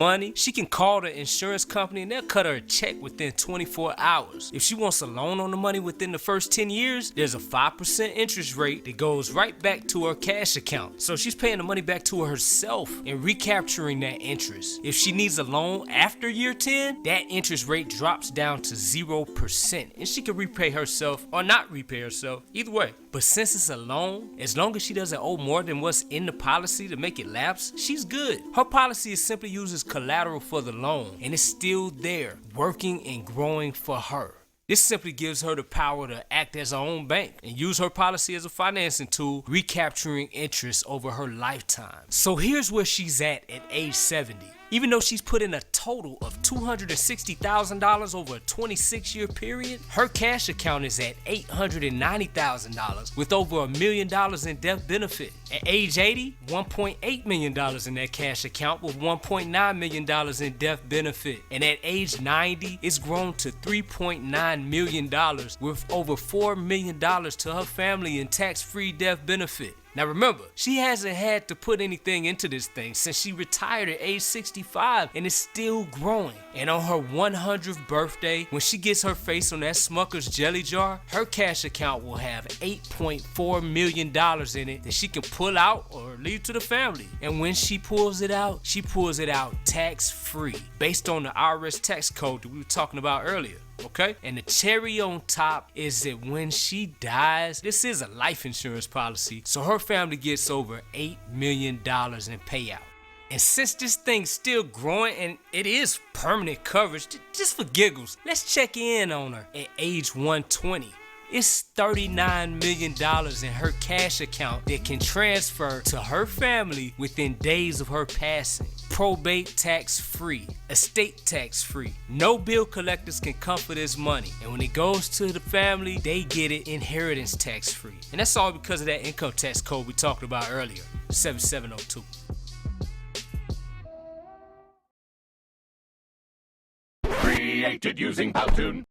money, she can call the insurance company and they'll cut her a check within 24 hours. If she wants a loan on the money within the first 10 years, there's a 5% interest rate that goes right back to her cash account. So she's paying the money back to herself and recapturing that interest. If she needs a loan after year 10, that interest rate drops down to 0% and she can repay herself or not repay herself, either way. But since it's a loan, as long as she doesn't owe more than what's in the policy to make it lapse, she's good. Her policy is simply used as collateral for the loan and it's still there, working and growing for her. This simply gives her the power to act as her own bank and use her policy as a financing tool, recapturing interest over her lifetime. So here's where she's at age 70. Even though she's put in a total of $260,000 over a 26-year period, her cash account is at $890,000 with over $1 million in death benefit. At age 80, $1.8 million in that cash account with $1.9 million in death benefit. And at age 90, it's grown to $3.9 million with over $4 million to her family in tax-free death benefit. Now remember, she hasn't had to put anything into this thing since she retired at age 65 and it's still growing. And on her 100th birthday, when she gets her face on that Smucker's jelly jar, her cash account will have $8.4 million in it that she can pull out or leave to the family. And when she pulls it out tax-free based on the IRS tax code that we were talking about earlier. Okay? And the cherry on top is that when she dies, this is a life insurance policy, so her family gets over $8 million in payout. And since this thing's still growing and it is permanent coverage, just for giggles, let's check in on her at age 120. It's $39 million in her cash account that can transfer to her family within days of her passing. Probate tax-free, estate tax-free. No bill collectors can come for this money. And when it goes to the family, they get it inheritance tax-free. And that's all because of that income tax code we talked about earlier, 7702. Created using Powtoon.